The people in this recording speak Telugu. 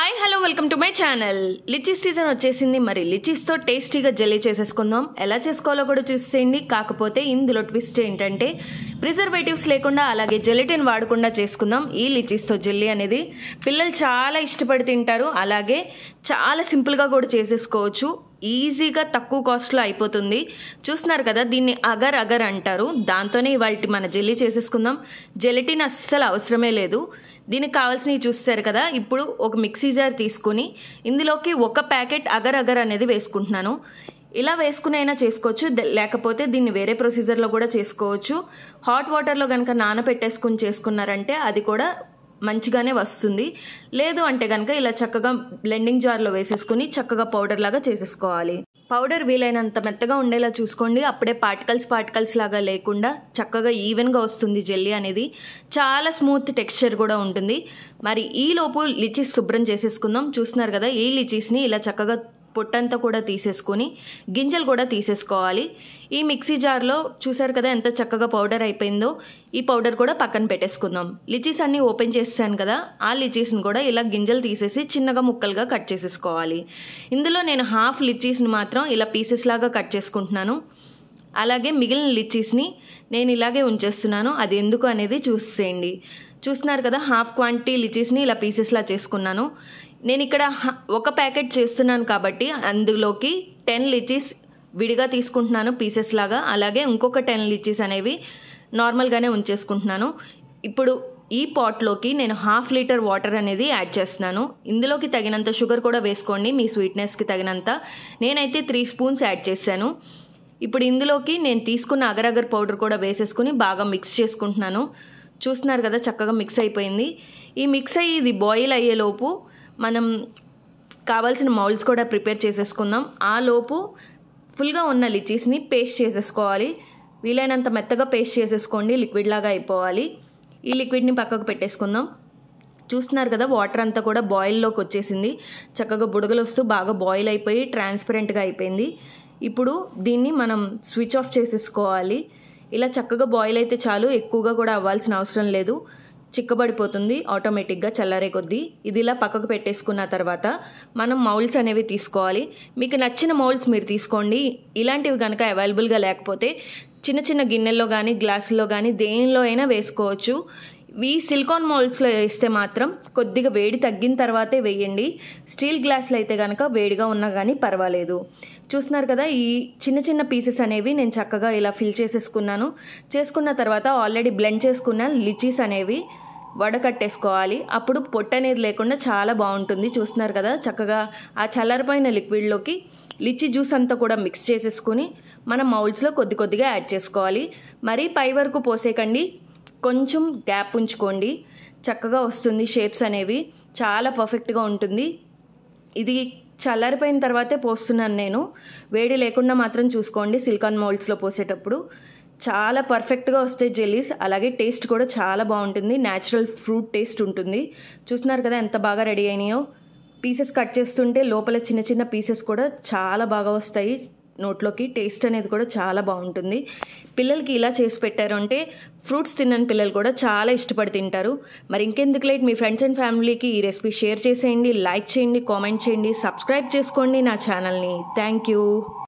Hi hello welcome to my channel. Litchis season వచ్చేసింది. మరి లిచీస్తో టేస్టీగా జెల్లీ చేసేసుకుందాం. ఎలా చేసుకోవాలో కూడా చూసేయండి. కాకపోతే ఇందులో ట్విస్ట్ ఏంటంటే ప్రిజర్వేటివ్స్ లేకుండా అలాగే జెలటిన్ వాడకుండా చేసుకుందాం ఈ లిచీస్తో జెల్లీ అనేది. పిల్లలు చాలా ఇష్టపడి తింటారు. అలాగే చాలా సింపుల్గా కూడా చేసేసుకోవచ్చు. ఈజీగా తక్కువ కాస్ట్లో అయిపోతుంది. చూస్తున్నారు కదా, దీన్ని అగర్ అగర్ అంటారు. దాంతోనే ఇవాళ మన జెల్లీ చేసేసుకుందాం. జెలటిన్ అస్సలు అవసరమే లేదు. దీనికి కావాల్సినవి చూస్తారు కదా. ఇప్పుడు ఒక మిక్సీ జార్ తీసుకుని ఇందులోకి ఒక ప్యాకెట్ అగర్ అగర్ అనేది వేసుకుంటున్నాను. ఇలా వేసుకుని అయినా చేసుకోవచ్చు, లేకపోతే దీన్ని వేరే ప్రొసీజర్లో కూడా చేసుకోవచ్చు. హాట్ వాటర్లో కనుక నానబెట్టేసుకుని చేసుకున్నారంటే అది కూడా మంచిగానే వస్తుంది. లేదు అంటే కనుక ఇలా చక్కగా బ్లెండింగ్ జార్లో వేసేసుకుని చక్కగా పౌడర్ లాగా చేసేసుకోవాలి. పౌడర్ వీలైనంత మెత్తగా ఉండేలా చూసుకోండి. అప్పుడే పార్టికల్స్ లాగా లేకుండా చక్కగా ఈవెన్గా వస్తుంది జెల్లీ అనేది. చాలా స్మూత్ టెక్స్చర్ కూడా ఉంటుంది. మరి ఈలోపు లిచీస్ శుభ్రం చేసేసుకుందాం. చూస్తున్నారు కదా, ఈ లిచీస్ని ఇలా చక్కగా పొట్టంతా కూడా తీసేసుకొని గింజలు కూడా తీసేసుకోవాలి. ఈ మిక్సీ జార్లో చూసారు కదా ఎంత చక్కగా పౌడర్ అయిపోయిందో. ఈ పౌడర్ కూడా పక్కన పెట్టేసుకుందాం. లిచీస్ అన్నీ ఓపెన్ చేసాను కదా, ఆ లిచీస్ని కూడా ఇలా గింజలు తీసేసి చిన్నగా ముక్కలుగా కట్ చేసేసుకోవాలి. ఇందులో నేను హాఫ్ లిచీస్ని మాత్రం ఇలా పీసెస్ లాగా కట్ చేసుకుంటున్నాను. అలాగే మిగిలిన లిచీస్ని నేను ఇలాగే ఉంచేస్తున్నాను. అది ఎందుకు అనేది చూసేయండి. చూస్తున్నారు కదా, హాఫ్ క్వాంటిటీ లిచీస్ని ఇలా పీసెస్లా చేసుకున్నాను. నేను ఇక్కడ ఒక ప్యాకెట్ చేస్తున్నాను కాబట్టి అందులోకి 10 లిచీస్ విడిగా తీసుకుంటున్నాను పీసెస్ లాగా. అలాగే ఇంకొక 10 లిచీస్ అనేవి నార్మల్గానే ఉంచేసుకుంటున్నాను. ఇప్పుడు ఈ పాట్లోకి నేను 1/2 లీటర్ వాటర్ అనేది యాడ్ చేస్తున్నాను. ఇందులోకి తగినంత షుగర్ కూడా వేసుకోండి, మీ స్వీట్నెస్కి తగినంత. నేనైతే 3 స్పూన్స్ యాడ్ చేశాను. ఇప్పుడు ఇందులోకి నేను తీసుకున్న అగరగర్ పౌడర్ కూడా వేసేసుకుని బాగా మిక్స్ చేసుకుంటున్నాను. చూస్తున్నారు కదా, చక్కగా మిక్స్ అయిపోయింది. ఈ మిక్స్ అయ్యి ఇది బాయిల్ అయ్యేలోపు మనం కావాల్సిన మౌల్డ్స్ కూడా ప్రిపేర్ చేసేసుకుందాం. ఆ లోపు ఫుల్గా ఉన్న లిచీస్ని పేస్ట్ చేసేసుకోవాలి. వీలైనంత మెత్తగా పేస్ట్ చేసేసుకోండి, లిక్విడ్ లాగా అయిపోవాలి. ఈ లిక్విడ్ని పక్కకు పెట్టేసుకుందాం. చూస్తున్నారు కదా, వాటర్ అంతా కూడా బాయిల్లోకి వచ్చేసింది. చక్కగా బుడగలు వస్తూ బాగా బాయిల్ అయిపోయి ట్రాన్స్పరెంట్గా అయిపోయింది. ఇప్పుడు దీన్ని మనం స్విచ్ ఆఫ్ చేసేసుకోవాలి. ఇలా చక్కగా బాయిల్ అయితే చాలు, ఎక్కువగా కూడా అవ్వాల్సిన అవసరం లేదు. చిక్కబడిపోతుంది ఆటోమేటిక్గా చల్లారే కొద్దీ. ఇది ఇలా పక్కకు పెట్టేసుకున్న తర్వాత మనం మౌల్డ్స్ అనేవి తీసుకోవాలి. మీకు నచ్చిన మౌల్డ్స్ మీరు తీసుకోండి. ఇలాంటివి కనుక అవైలబుల్గా లేకపోతే చిన్న చిన్న గిన్నెల్లో కానీ గ్లాసుల్లో కానీ దేనిలో అయినా వేసుకోవచ్చు. ఈ సిలికాన్ మౌల్డ్స్లో వేస్తే మాత్రం కొద్దిగా వేడి తగ్గిన తర్వాతే వేయండి. స్టీల్ గ్లాసులు అయితే కనుక వేడిగా ఉన్నా కానీ పర్వాలేదు. చూస్తున్నారు కదా, ఈ చిన్న చిన్న పీసెస్ అనేవి నేను చక్కగా ఇలా ఫిల్ చేసేసుకున్నాను. చేసుకున్న తర్వాత ఆల్రెడీ బ్లెండ్ చేసుకున్న లిచీస్ అనేవి వడకట్టేసుకోవాలి. అప్పుడు పొట్టు అనేది లేకుండా చాలా బాగుంటుంది. చూస్తున్నారు కదా, చక్కగా ఆ చల్లారిపోయిన లిక్విడ్లోకి లిచీ జ్యూస్ అంతా కూడా మిక్స్ చేసేసుకుని మనం మౌల్డ్స్లో కొద్ది కొద్దిగా యాడ్ చేసుకోవాలి. మరీ పై వరకు పోసేకండి, కొంచెం గ్యాప్ ఉంచుకోండి. చక్కగా వస్తుంది షేప్స్ అనేవి, చాలా పర్ఫెక్ట్గా ఉంటుంది. ఇది చల్లారిపోయిన తర్వాతే పోస్తున్నాను నేను. వేడి లేకుండా మాత్రం చూసుకోండి సిలికాన్ మౌల్డ్స్లో పోసేటప్పుడు. చాలా పర్ఫెక్ట్గా వస్తాయి జెల్లీస్. అలాగే టేస్ట్ కూడా చాలా బాగుంటుంది, న్యాచురల్ ఫ్రూట్ టేస్ట్ ఉంటుంది. చూస్తున్నారు కదా ఎంత బాగా రెడీ అయినాయో. పీసెస్ కట్ చేస్తుంటే లోపల చిన్న చిన్న పీసెస్ కూడా చాలా బాగా వస్తాయి నోట్లోకి. టేస్ట్ అనేది కూడా చాలా బాగుంటుంది. పిల్లలకి ఇలా చేసి పెట్టారు అంటే ఫ్రూట్స్ తిన్నని పిల్లలు కూడా చాలా ఇష్టపడి తింటారు. మరి ఇంకెందుకు లేట్, మీ ఫ్రెండ్స్ అండ్ ఫ్యామిలీకి ఈ రెసిపీ షేర్ చేసేయండి, లైక్ చేయండి, కామెంట్ చేయండి, సబ్స్క్రైబ్ చేసుకోండి నా ఛానల్ని. Thank you.